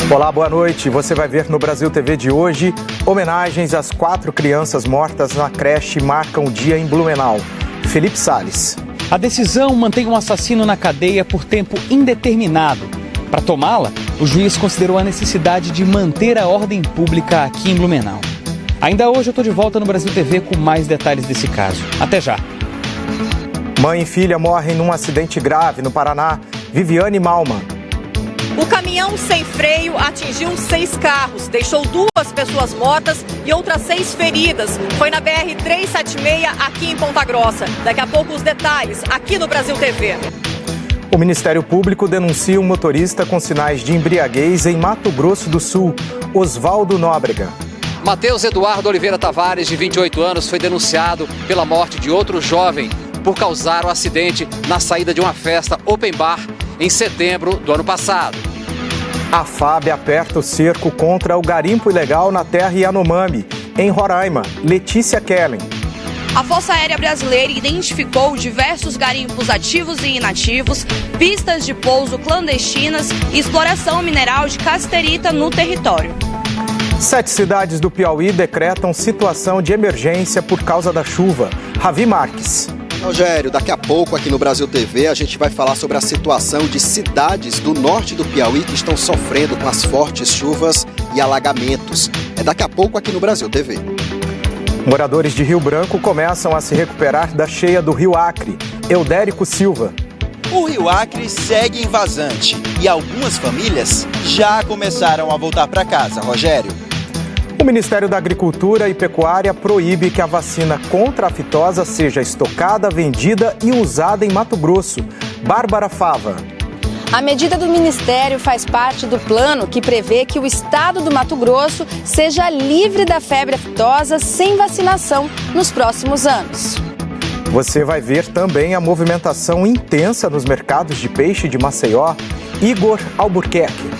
Olá, boa noite. Você vai ver no Brasil TV de hoje homenagens às 4 crianças mortas na creche marcam o dia em Blumenau. Felipe Salles. A decisão mantém um assassino na cadeia por tempo indeterminado. Para tomá-la, o juiz considerou a necessidade de manter a ordem pública aqui em Blumenau. Ainda hoje eu estou de volta no Brasil TV com mais detalhes desse caso. Até já. Mãe e filha morrem num acidente grave no Paraná. Viviane Malman. O caminhão sem freio atingiu 6 carros, deixou 2 pessoas mortas e outras 6 feridas. Foi na BR-376 aqui em Ponta Grossa. Daqui a pouco os detalhes aqui no Brasil TV. O Ministério Público denuncia um motorista com sinais de embriaguez em Mato Grosso do Sul, Oswaldo Nóbrega. Matheus Eduardo Oliveira Tavares, de 28 anos, foi denunciado pela morte de outro jovem por causar o acidente na saída de uma festa open bar em setembro do ano passado. A FAB aperta o cerco contra o garimpo ilegal na terra Yanomami, em Roraima. Letícia Kellen. A Força Aérea Brasileira identificou diversos garimpos ativos e inativos, pistas de pouso clandestinas e exploração mineral de casterita no território. 7 cidades do Piauí decretam situação de emergência por causa da chuva. Ravi Marques. Rogério, daqui a pouco aqui no Brasil TV a gente vai falar sobre a situação de cidades do norte do Piauí que estão sofrendo com as fortes chuvas e alagamentos. É daqui a pouco aqui no Brasil TV. Moradores de Rio Branco começam a se recuperar da cheia do Rio Acre. Eudérico Silva. O Rio Acre segue invasante e algumas famílias já começaram a voltar para casa, Rogério. O Ministério da Agricultura e Pecuária proíbe que a vacina contra a aftosa seja estocada, vendida e usada em Mato Grosso. Bárbara Fava. A medida do Ministério faz parte do plano que prevê que o estado do Mato Grosso seja livre da febre aftosa sem vacinação nos próximos anos. Você vai ver também a movimentação intensa nos mercados de peixe de Maceió. Igor Albuquerque.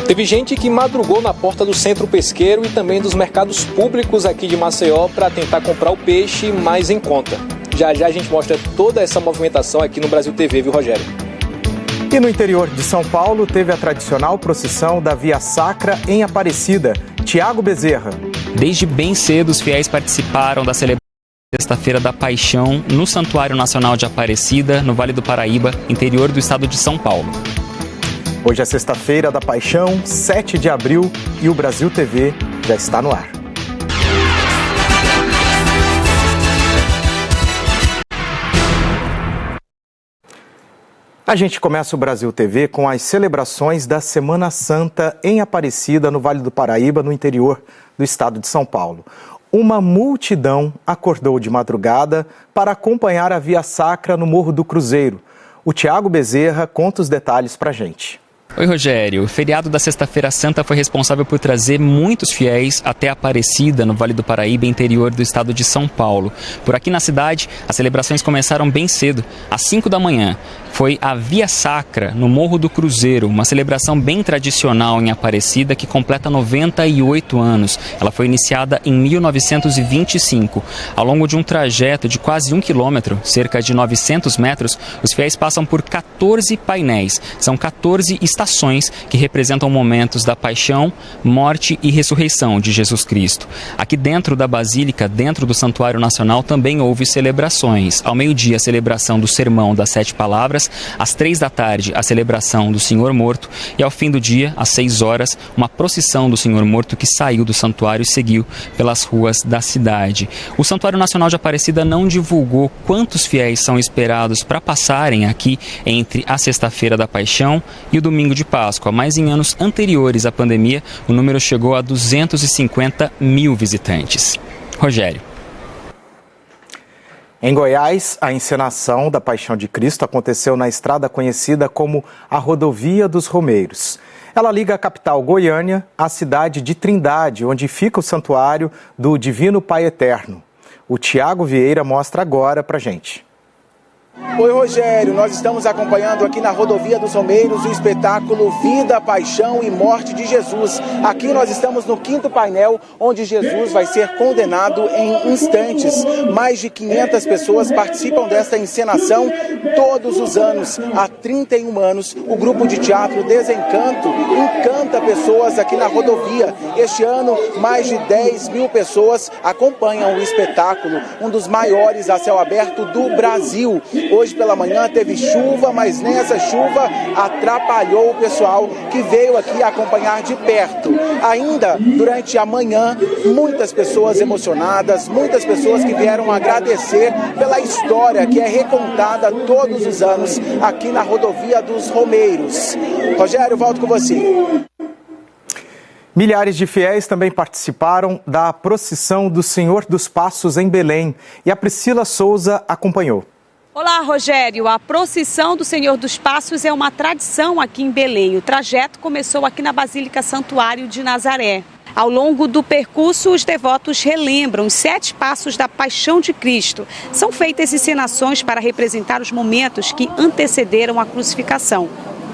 Teve gente que madrugou na porta do centro pesqueiro e também dos mercados públicos aqui de Maceió para tentar comprar o peixe mais em conta. Já já a gente mostra toda essa movimentação aqui no Brasil TV, viu, Rogério? E no interior de São Paulo teve a tradicional procissão da Via Sacra em Aparecida. Tiago Bezerra. Desde bem cedo os fiéis participaram da celebração da Sexta-feira da Paixão no Santuário Nacional de Aparecida, no Vale do Paraíba, interior do estado de São Paulo. Hoje é Sexta-feira da Paixão, 7 de abril, e o Brasil TV já está no ar. A gente começa o Brasil TV com as celebrações da Semana Santa em Aparecida, no Vale do Paraíba, no interior do estado de São Paulo. Uma multidão acordou de madrugada para acompanhar a Via Sacra no Morro do Cruzeiro. O Tiago Bezerra conta os detalhes pra gente. Oi, Rogério. O feriado da Sexta-feira Santa foi responsável por trazer muitos fiéis até Aparecida, no Vale do Paraíba, interior do estado de São Paulo. Por aqui na cidade, as celebrações começaram bem cedo, às 5 da manhã. Foi a Via Sacra, no Morro do Cruzeiro, uma celebração bem tradicional em Aparecida que completa 98 anos. Ela foi iniciada em 1925. Ao longo de um trajeto de quase 1 quilômetro, cerca de 900 metros, os fiéis passam por 14 painéis. São 14 estações que representam momentos da paixão, morte e ressurreição de Jesus Cristo. Aqui dentro da Basílica, dentro do Santuário Nacional, também houve celebrações. Ao meio-dia, a celebração do Sermão das 7 Palavras, às 3 da tarde, a celebração do Senhor Morto e ao fim do dia, às 6 horas, uma procissão do Senhor Morto que saiu do santuário e seguiu pelas ruas da cidade. O Santuário Nacional de Aparecida não divulgou quantos fiéis são esperados para passarem aqui entre a Sexta-feira da Paixão e o Domingo de Páscoa, mas em anos anteriores à pandemia, o número chegou a 250 mil visitantes. Rogério. Em Goiás, a encenação da Paixão de Cristo aconteceu na estrada conhecida como a Rodovia dos Romeiros. Ela liga a capital Goiânia à cidade de Trindade, onde fica o santuário do Divino Pai Eterno. O Tiago Vieira mostra agora pra gente. Oi, Rogério, nós estamos acompanhando aqui na Rodovia dos Romeiros o espetáculo Vida, Paixão e Morte de Jesus. Aqui nós estamos no 5º painel, onde Jesus vai ser condenado em instantes. Mais de 500 pessoas participam desta encenação todos os anos. Há 31 anos, o grupo de teatro Desencanto encanta pessoas aqui na rodovia. Este ano, mais de 10 mil pessoas acompanham o espetáculo, um dos maiores a céu aberto do Brasil. Hoje pela manhã teve chuva, mas nem essa chuva atrapalhou o pessoal que veio aqui acompanhar de perto. Ainda durante a manhã, muitas pessoas emocionadas, muitas pessoas que vieram agradecer pela história que é recontada todos os anos aqui na Rodovia dos Romeiros. Rogério, volto com você. Milhares de fiéis também participaram da procissão do Senhor dos Passos em Belém e a Priscila Souza acompanhou. Olá, Rogério. A procissão do Senhor dos Passos é uma tradição aqui em Belém. O trajeto começou aqui na Basílica Santuário de Nazaré. Ao longo do percurso, os devotos relembram os 7 passos da Paixão de Cristo. São feitas encenações para representar os momentos que antecederam a crucificação.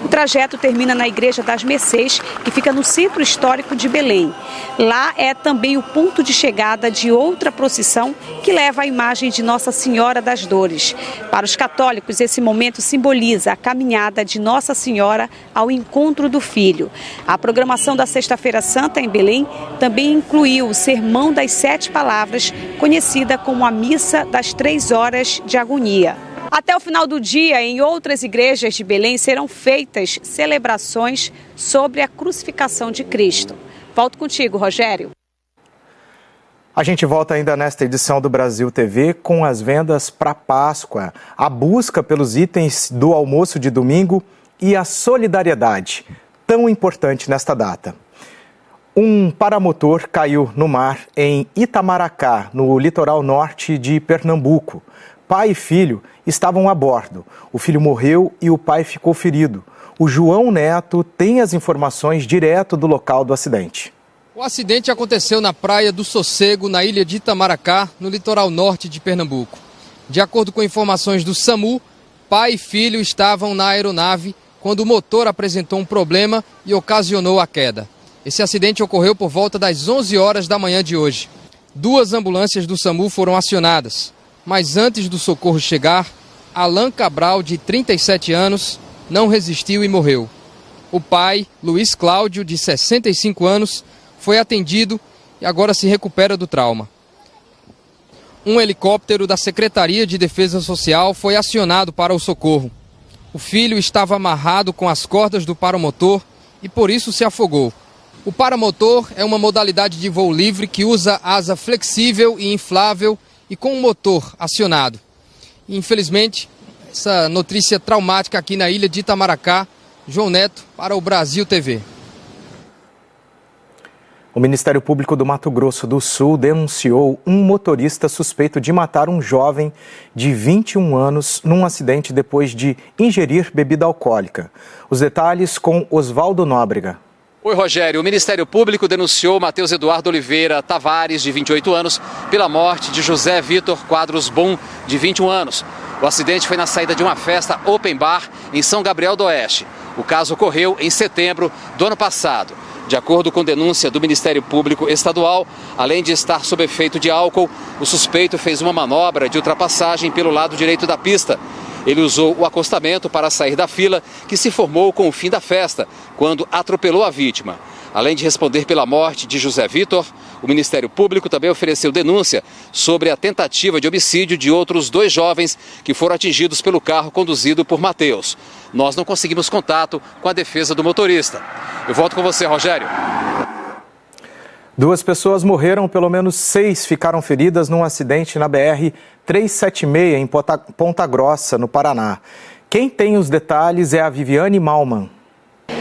O trajeto termina na Igreja das Mercês, que fica no centro histórico de Belém. Lá é também o ponto de chegada de outra procissão que leva a imagem de Nossa Senhora das Dores. Para os católicos, esse momento simboliza a caminhada de Nossa Senhora ao encontro do Filho. A programação da Sexta-feira Santa em Belém também incluiu o Sermão das 7 Palavras, conhecida como a Missa das 3 Horas de Agonia. Até o final do dia, em outras igrejas de Belém, serão feitas celebrações sobre a crucificação de Cristo. Volto contigo, Rogério. A gente volta ainda nesta edição do Brasil TV com as vendas para Páscoa, a busca pelos itens do almoço de domingo e a solidariedade, tão importante nesta data. Um paramotor caiu no mar em Itamaracá, no litoral norte de Pernambuco. Pai e filho estavam a bordo. O filho morreu e o pai ficou ferido. O João Neto tem as informações direto do local do acidente. O acidente aconteceu na praia do Sossego, na ilha de Itamaracá, no litoral norte de Pernambuco. De acordo com informações do SAMU, pai e filho estavam na aeronave quando o motor apresentou um problema e ocasionou a queda. Esse acidente ocorreu por volta das 11 horas da manhã de hoje. 2 ambulâncias do SAMU foram acionadas. Mas antes do socorro chegar, Alan Cabral, de 37 anos, não resistiu e morreu. O pai, Luiz Cláudio, de 65 anos, foi atendido e agora se recupera do trauma. Um helicóptero da Secretaria de Defesa Social foi acionado para o socorro. O filho estava amarrado com as cordas do paramotor e por isso se afogou. O paramotor é uma modalidade de voo livre que usa asa flexível e inflável e com um motor acionado. Infelizmente, essa notícia traumática aqui na ilha de Itamaracá. João Neto para o Brasil TV. O Ministério Público do Mato Grosso do Sul denunciou um motorista suspeito de matar um jovem de 21 anos num acidente depois de ingerir bebida alcoólica. Os detalhes com Oswaldo Nóbrega. Oi, Rogério. O Ministério Público denunciou Matheus Eduardo Oliveira Tavares, de 28 anos, pela morte de José Vitor Quadros Bum, de 21 anos. O acidente foi na saída de uma festa open bar em São Gabriel do Oeste. O caso ocorreu em setembro do ano passado. De acordo com denúncia do Ministério Público Estadual, além de estar sob efeito de álcool, o suspeito fez uma manobra de ultrapassagem pelo lado direito da pista. Ele usou o acostamento para sair da fila, que se formou com o fim da festa, quando atropelou a vítima. Além de responder pela morte de José Vitor, o Ministério Público também ofereceu denúncia sobre a tentativa de homicídio de outros 2 jovens que foram atingidos pelo carro conduzido por Matheus. Nós não conseguimos contato com a defesa do motorista. Eu volto com você, Rogério. 2 pessoas morreram, pelo menos 6 ficaram feridas num acidente na BR-376 em Ponta Grossa, no Paraná. Quem tem os detalhes é a Viviane Malman.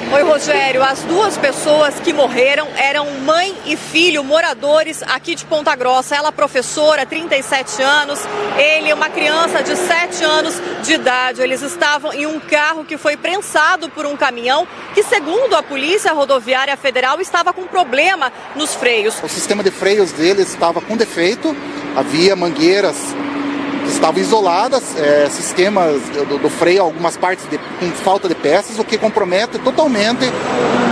Oi, Rogério. As 2 pessoas que morreram eram mãe e filho, moradores aqui de Ponta Grossa. Ela professora, 37 anos, ele uma criança de 7 anos de idade. Eles estavam em um carro que foi prensado por um caminhão que, segundo a Polícia Rodoviária Federal, estava com problema nos freios. O sistema de freios deles estava com defeito, havia mangueiras que estavam isoladas, sistemas do freio, algumas partes com falta de peças, o que compromete totalmente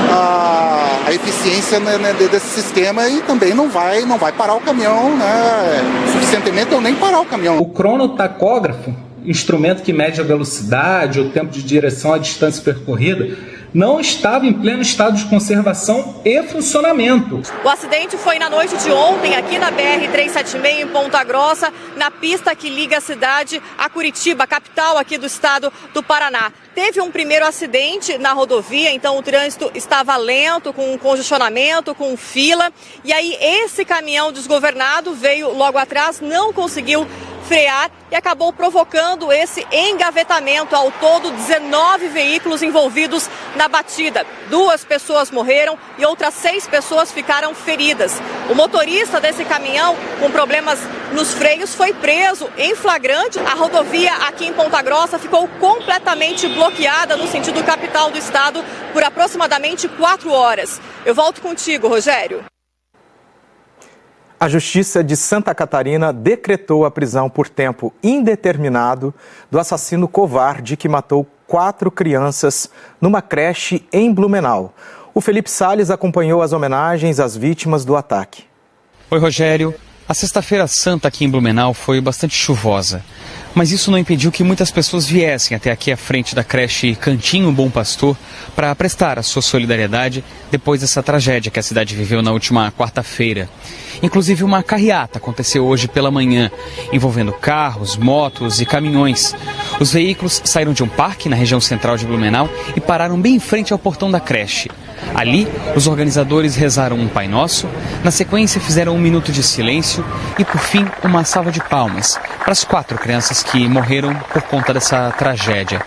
a eficiência, né, desse sistema, e também não vai parar o caminhão, né, suficientemente, ou nem parar o caminhão. O cronotacógrafo, instrumento que mede a velocidade, o tempo de direção, a distância percorrida, não estava em pleno estado de conservação e funcionamento. O acidente foi na noite de ontem, aqui na BR-376, em Ponta Grossa, na pista que liga a cidade a Curitiba, capital aqui do estado do Paraná. Teve um primeiro acidente na rodovia, então o trânsito estava lento, com congestionamento, com fila. E aí esse caminhão desgovernado veio logo atrás, não conseguiu frear e acabou provocando esse engavetamento. Ao todo, 19 veículos envolvidos na batida. 2 pessoas morreram e outras 6 pessoas ficaram feridas. O motorista desse caminhão, com problemas nos freios, foi preso em flagrante. A rodovia aqui em Ponta Grossa ficou completamente bloqueada no sentido capital do estado por aproximadamente 4 horas. Eu volto contigo, Rogério. A Justiça de Santa Catarina decretou a prisão por tempo indeterminado do assassino covarde que matou 4 crianças numa creche em Blumenau. O Felipe Salles acompanhou as homenagens às vítimas do ataque. Oi, Rogério. A Sexta-feira Santa aqui em Blumenau foi bastante chuvosa, mas isso não impediu que muitas pessoas viessem até aqui à frente da creche Cantinho Bom Pastor para prestar a sua solidariedade depois dessa tragédia que a cidade viveu na última quarta-feira. Inclusive uma carreata aconteceu hoje pela manhã, envolvendo carros, motos e caminhões. Os veículos saíram de um parque na região central de Blumenau e pararam bem em frente ao portão da creche. Ali, os organizadores rezaram um Pai Nosso, na sequência fizeram um minuto de silêncio e, por fim, uma salva de palmas para as 4 crianças que morreram por conta dessa tragédia.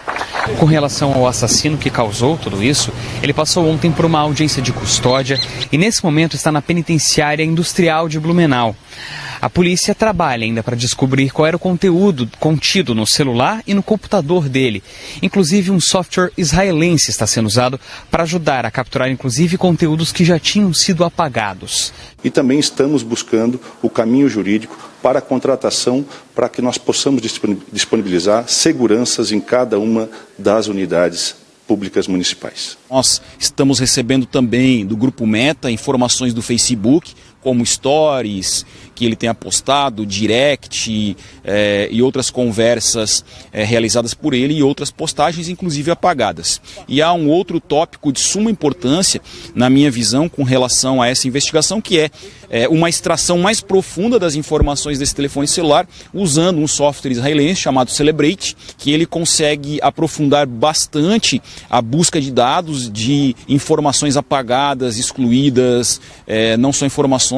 Com relação ao assassino que causou tudo isso, ele passou ontem por uma audiência de custódia e, nesse momento, está na penitenciária industrial de Blumenau. A polícia trabalha ainda para descobrir qual era o conteúdo contido no celular e no computador dele. Inclusive, um software israelense está sendo usado para ajudar a capturar, inclusive, conteúdos que já tinham sido apagados. E também estamos buscando o caminho jurídico para a contratação, para que nós possamos disponibilizar seguranças em cada uma das unidades públicas municipais. Nós estamos recebendo também do Grupo Meta informações do Facebook, como stories que ele tem postado, direct e outras conversas realizadas por ele e outras postagens, inclusive apagadas. E há um outro tópico de suma importância, na minha visão, com relação a essa investigação, que é uma extração mais profunda das informações desse telefone celular, usando um software israelense chamado Celebrate, que ele consegue aprofundar bastante a busca de dados, de informações apagadas, excluídas, não só informações,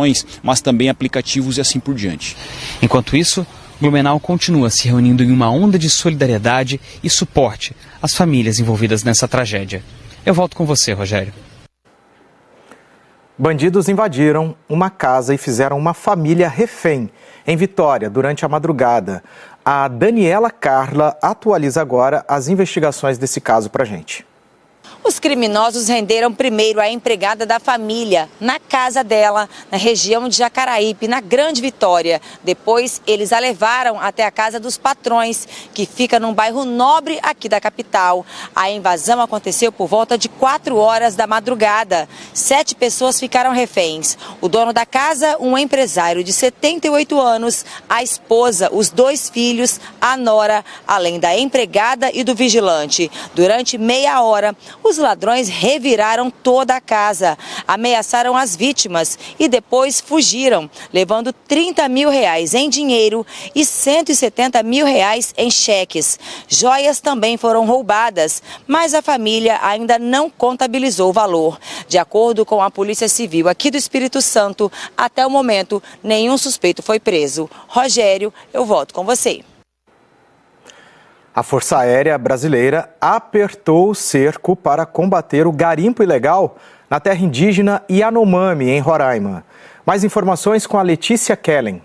mas também aplicativos e assim por diante. Enquanto isso, Blumenau continua se reunindo em uma onda de solidariedade e suporte às famílias envolvidas nessa tragédia. Eu volto com você, Rogério. Bandidos invadiram uma casa e fizeram uma família refém em Vitória durante a madrugada. A Daniela Carla atualiza agora as investigações desse caso pra gente. Os criminosos renderam primeiro a empregada da família, na casa dela, na região de Jacaraípe, na Grande Vitória. Depois, eles a levaram até a casa dos patrões, que fica num bairro nobre aqui da capital. A invasão aconteceu por volta de 4 horas da madrugada. 7 pessoas ficaram reféns. O dono da casa, um empresário de 78 anos, a esposa, os 2 filhos, a nora, além da empregada e do vigilante. Durante meia hora, os ladrões reviraram toda a casa, ameaçaram as vítimas e depois fugiram, levando R$30 mil em dinheiro e R$170 mil em cheques. Joias também foram roubadas, mas a família ainda não contabilizou o valor. De acordo com a Polícia Civil aqui do Espírito Santo, até o momento, nenhum suspeito foi preso. Rogério, eu volto com você. A Força Aérea Brasileira apertou o cerco para combater o garimpo ilegal na terra indígena Yanomami, em Roraima. Mais informações com a Letícia Kellen.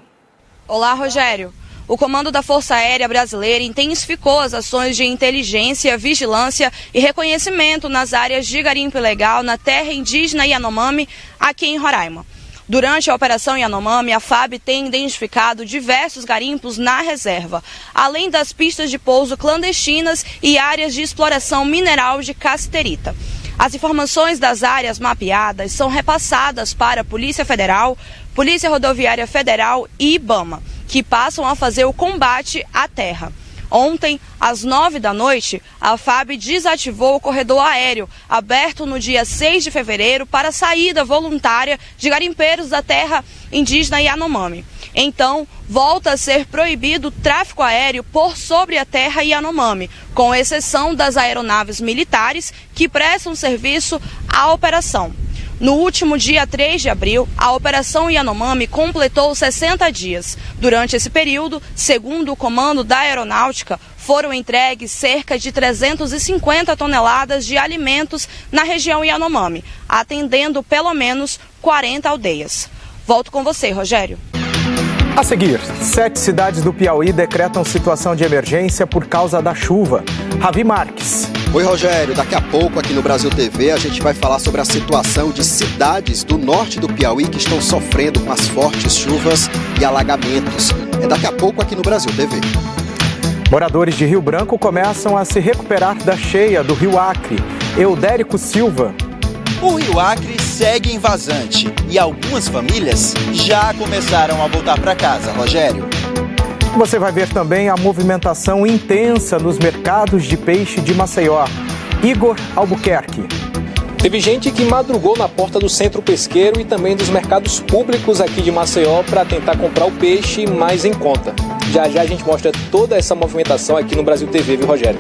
Olá, Rogério. O comando da Força Aérea Brasileira intensificou as ações de inteligência, vigilância e reconhecimento nas áreas de garimpo ilegal na terra indígena Yanomami, aqui em Roraima. Durante a Operação Yanomami, a FAB tem identificado diversos garimpos na reserva, além das pistas de pouso clandestinas e áreas de exploração mineral de cassiterita. As informações das áreas mapeadas são repassadas para a Polícia Federal, Polícia Rodoviária Federal e IBAMA, que passam a fazer o combate à terra. Ontem, às 9 da noite, a FAB desativou o corredor aéreo, aberto no dia 6 de fevereiro para a saída voluntária de garimpeiros da terra indígena Yanomami. Então, volta a ser proibido o tráfego aéreo por sobre a terra Yanomami, com exceção das aeronaves militares que prestam serviço à operação. No último dia 3 de abril, a Operação Yanomami completou 60 dias. Durante esse período, segundo o comando da Aeronáutica, foram entregues cerca de 350 toneladas de alimentos na região Yanomami, atendendo pelo menos 40 aldeias. Volto com você, Rogério. A seguir, 7 cidades do Piauí decretam situação de emergência por causa da chuva. Ravi Marques. Oi, Rogério. Daqui a pouco, aqui no Brasil TV, a gente vai falar sobre a situação de cidades do norte do Piauí que estão sofrendo com as fortes chuvas e alagamentos. É daqui a pouco aqui no Brasil TV. Moradores de Rio Branco começam a se recuperar da cheia do Rio Acre. Eudérico Silva. O Rio Acre segue em vazante e algumas famílias já começaram a voltar para casa, Rogério. Você vai ver também a movimentação intensa nos mercados de peixe de Maceió. Igor Albuquerque. Teve gente que madrugou na porta do centro pesqueiro e também dos mercados públicos aqui de Maceió para tentar comprar o peixe mais em conta. Já já a gente mostra toda essa movimentação aqui no Brasil TV, viu, Rogério?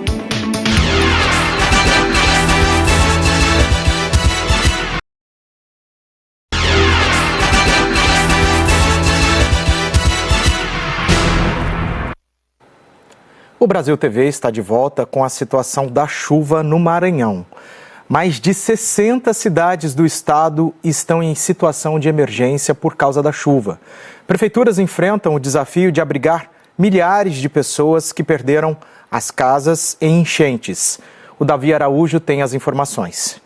O Brasil TV está de volta com a situação da chuva no Maranhão. Mais de 60 cidades do estado estão em situação de emergência por causa da chuva. Prefeituras enfrentam o desafio de abrigar milhares de pessoas que perderam as casas em enchentes. O Davi Araújo tem as informações.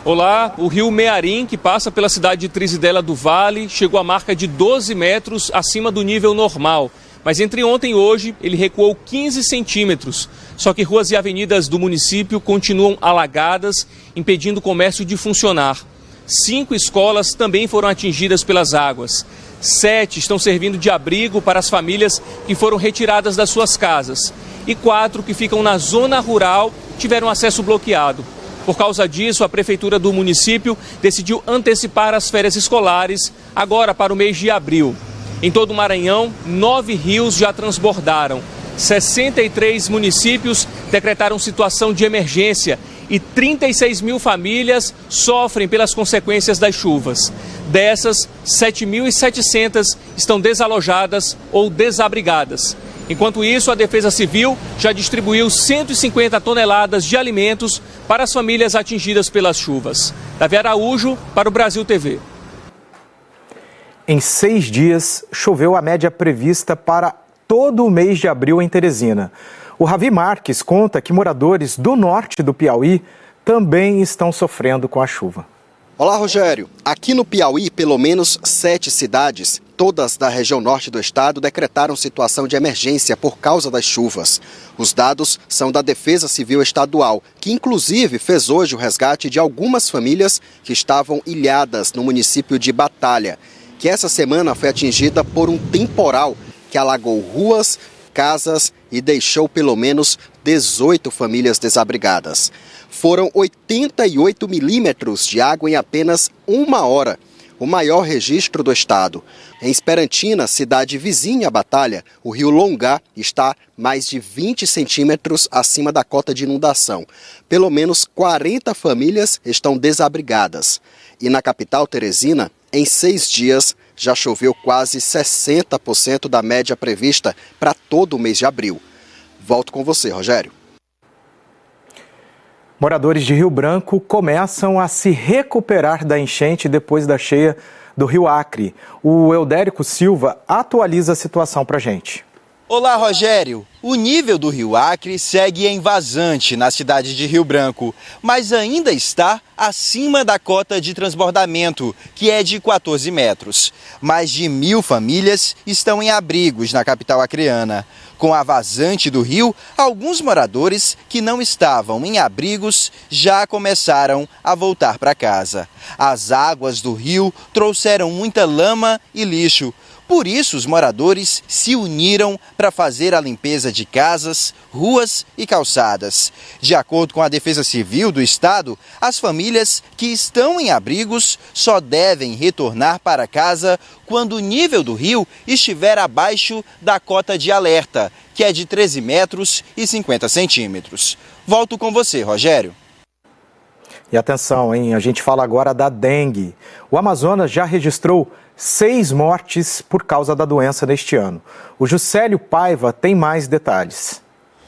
Olá, o rio Mearim, que passa pela cidade de Trizidela do Vale, chegou à marca de 12 metros acima do nível normal. Mas entre ontem e hoje, ele recuou 15 centímetros. Só que ruas e avenidas do município continuam alagadas, impedindo o comércio de funcionar. 5 escolas também foram atingidas pelas águas. 7 estão servindo de abrigo para as famílias que foram retiradas das suas casas. E 4 que ficam na zona rural tiveram acesso bloqueado. Por causa disso, a prefeitura do município decidiu antecipar as férias escolares agora para o mês de abril. Em todo o Maranhão, 9 rios já transbordaram. 63 municípios decretaram situação de emergência e 36 mil famílias sofrem pelas consequências das chuvas. Dessas, 7.700 estão desalojadas ou desabrigadas. Enquanto isso, a Defesa Civil já distribuiu 150 toneladas de alimentos para as famílias atingidas pelas chuvas. Davi Araújo, para o Brasil TV. Em 6 dias, choveu a média prevista para todo o mês de abril em Teresina. O Ravi Marques conta que moradores do norte do Piauí também estão sofrendo com a chuva. Olá, Rogério. Aqui no Piauí, pelo menos 7 cidades, todas da região norte do estado, decretaram situação de emergência por causa das chuvas. Os dados são da Defesa Civil Estadual, que inclusive fez hoje o resgate de algumas famílias que estavam ilhadas no município de Batalha, que essa semana foi atingida por um temporal que alagou ruas, casas e deixou pelo menos 18 famílias desabrigadas. Foram 88 milímetros de água em apenas 1 hora, o maior registro do estado. Em Esperantina, cidade vizinha à Batalha, o rio Longá está mais de 20 centímetros acima da cota de inundação. Pelo menos 40 famílias estão desabrigadas. E na capital Teresina, em 6 dias, já choveu quase 60% da média prevista para todo o mês de abril. Volto com você, Rogério. Moradores de Rio Branco começam a se recuperar da enchente depois da cheia do Rio Acre. O Eudérico Silva atualiza a situação para a gente. Olá, Rogério. O nível do Rio Acre segue em vazante na cidade de Rio Branco, mas ainda está acima da cota de transbordamento, que é de 14 metros. Mais de 1.000 famílias estão em abrigos na capital acreana. Com a vazante do rio, alguns moradores que não estavam em abrigos já começaram a voltar para casa. As águas do rio trouxeram muita lama e lixo. Por isso, os moradores se uniram para fazer a limpeza de casas, ruas e calçadas. De acordo com a Defesa Civil do Estado, as famílias que estão em abrigos só devem retornar para casa quando o nível do rio estiver abaixo da cota de alerta, que é de 13 metros e 50 centímetros. Volto com você, Rogério. E atenção, hein? A gente fala agora da dengue. O Amazonas já registrou 6 mortes por causa da doença neste ano. O Juscelio Paiva tem mais detalhes.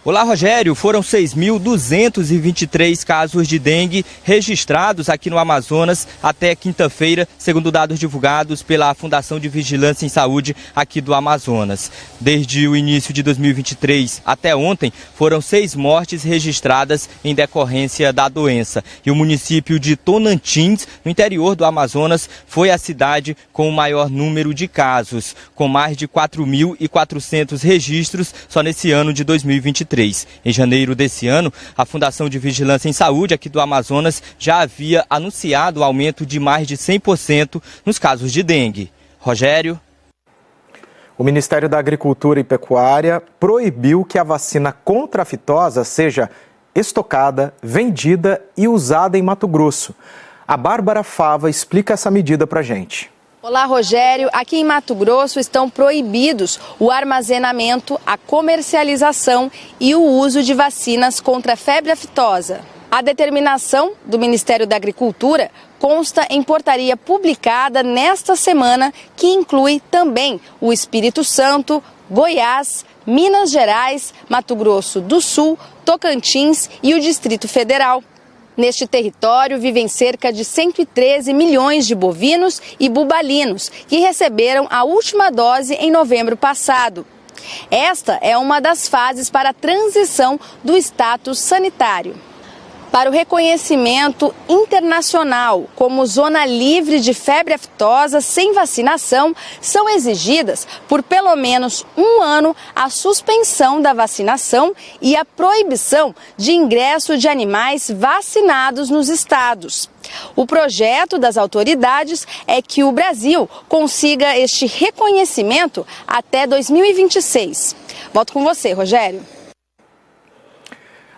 Olá, Rogério. Foram 6.223 casos de dengue registrados aqui no Amazonas até quinta-feira, segundo dados divulgados pela Fundação de Vigilância em Saúde aqui do Amazonas. Desde o início de 2023 até ontem, foram 6 mortes registradas em decorrência da doença. E o município de Tonantins, no interior do Amazonas, foi a cidade com o maior número de casos, com mais de 4.400 registros só nesse ano de 2023. Em janeiro desse ano, a Fundação de Vigilância em Saúde aqui do Amazonas já havia anunciado o aumento de mais de 100% nos casos de dengue. Rogério. O Ministério da Agricultura e Pecuária proibiu que a vacina contra a fitosa seja estocada, vendida e usada em Mato Grosso. A Bárbara Fava explica essa medida pra gente. Olá, Rogério. Aqui em Mato Grosso estão proibidos o armazenamento, a comercialização e o uso de vacinas contra a febre aftosa. A determinação do Ministério da Agricultura consta em portaria publicada nesta semana, que inclui também o Espírito Santo, Goiás, Minas Gerais, Mato Grosso do Sul, Tocantins e o Distrito Federal. Neste território vivem cerca de 113 milhões de bovinos e bubalinos, que receberam a última dose em novembro passado. Esta é uma das fases para a transição do status sanitário. Para o reconhecimento internacional como zona livre de febre aftosa sem vacinação, são exigidas por pelo menos 1 ano a suspensão da vacinação e a proibição de ingresso de animais vacinados nos estados. O projeto das autoridades é que o Brasil consiga este reconhecimento até 2026. Volto com você, Rogério.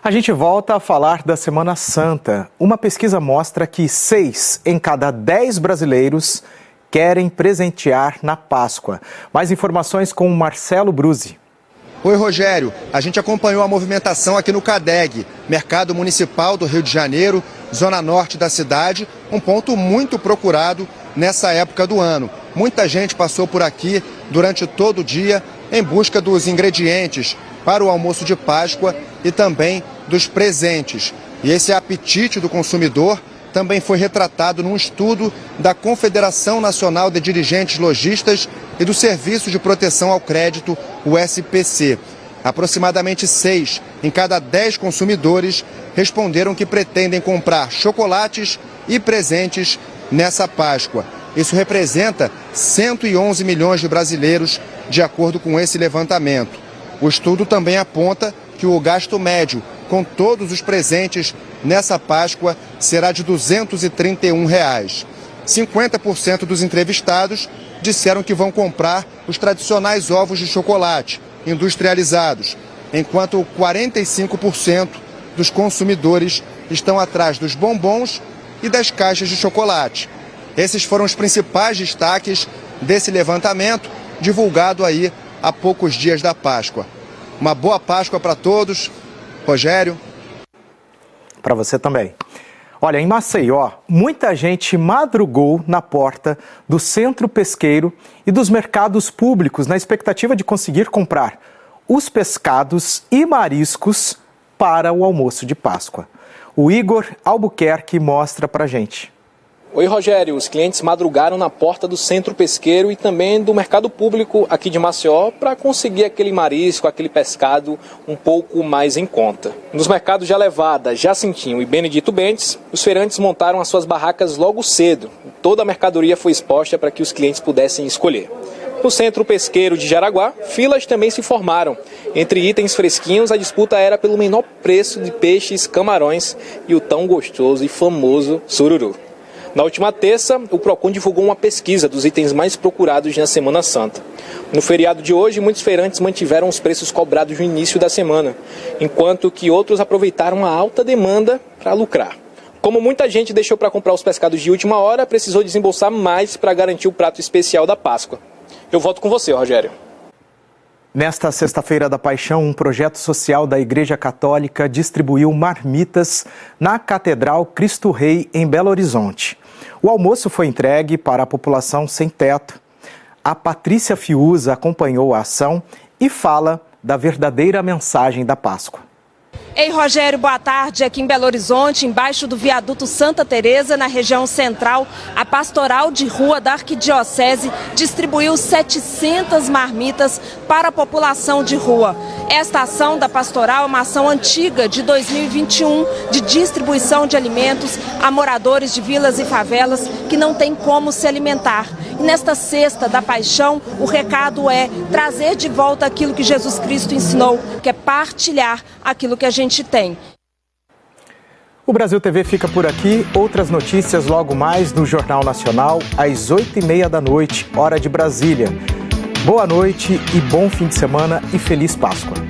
A gente volta a falar da Semana Santa. Uma pesquisa mostra que 6 em cada 10 brasileiros querem presentear na Páscoa. Mais informações com o Marcelo Bruzzi. Oi, Rogério. A gente acompanhou a movimentação aqui no CADEG, Mercado Municipal do Rio de Janeiro, zona norte da cidade, um ponto muito procurado nessa época do ano. Muita gente passou por aqui durante todo o dia em busca dos ingredientes para o almoço de Páscoa e também dos presentes. E esse apetite do consumidor também foi retratado num estudo da Confederação Nacional de Dirigentes Lojistas e do Serviço de Proteção ao Crédito, o SPC. Aproximadamente 6 em cada 10 consumidores responderam que pretendem comprar chocolates e presentes nessa Páscoa. Isso representa 111 milhões de brasileiros, de acordo com esse levantamento. O estudo também aponta que o gasto médio com todos os presentes nessa Páscoa será de R$ 231. 50% dos entrevistados disseram que vão comprar os tradicionais ovos de chocolate industrializados, enquanto 45% dos consumidores estão atrás dos bombons e das caixas de chocolate. Esses foram os principais destaques desse levantamento, divulgado aí há poucos dias da Páscoa. Uma boa Páscoa para todos. Rogério. Para você também. Olha, em Maceió, muita gente madrugou na porta do centro pesqueiro e dos mercados públicos na expectativa de conseguir comprar os pescados e mariscos para o almoço de Páscoa. O Igor Albuquerque mostra pra gente. Oi, Rogério. Os clientes madrugaram na porta do Centro Pesqueiro e também do Mercado Público aqui de Maceió para conseguir aquele marisco, aquele pescado um pouco mais em conta. Nos mercados de Alevada, Jacintinho e Benedito Bentes, os feirantes montaram as suas barracas logo cedo. Toda a mercadoria foi exposta para que os clientes pudessem escolher. No Centro Pesqueiro de Jaraguá, filas também se formaram. Entre itens fresquinhos, a disputa era pelo menor preço de peixes, camarões e o tão gostoso e famoso sururu. Na última terça, o Procon divulgou uma pesquisa dos itens mais procurados na Semana Santa. No feriado de hoje, muitos feirantes mantiveram os preços cobrados no início da semana, enquanto que outros aproveitaram a alta demanda para lucrar. Como muita gente deixou para comprar os pescados de última hora, precisou desembolsar mais para garantir o prato especial da Páscoa. Eu volto com você, Rogério. Nesta Sexta-feira da Paixão, um projeto social da Igreja Católica distribuiu marmitas na Catedral Cristo Rei, em Belo Horizonte. O almoço foi entregue para a população sem teto. A Patrícia Fiuza acompanhou a ação e fala da verdadeira mensagem da Páscoa. Ei, Rogério, boa tarde. Aqui em Belo Horizonte, embaixo do viaduto Santa Teresa, na região central, a Pastoral de Rua da Arquidiocese distribuiu 700 marmitas para a população de rua. Esta ação da Pastoral é uma ação antiga de 2021 de distribuição de alimentos a moradores de vilas e favelas que não têm como se alimentar. E nesta Sexta da Paixão, o recado é trazer de volta aquilo que Jesus Cristo ensinou, que é partilhar aquilo que a gente tem. O Brasil TV fica por aqui. Outras notícias logo mais no Jornal Nacional, às 8h30 da noite, hora de Brasília. Boa noite e bom fim de semana e feliz Páscoa.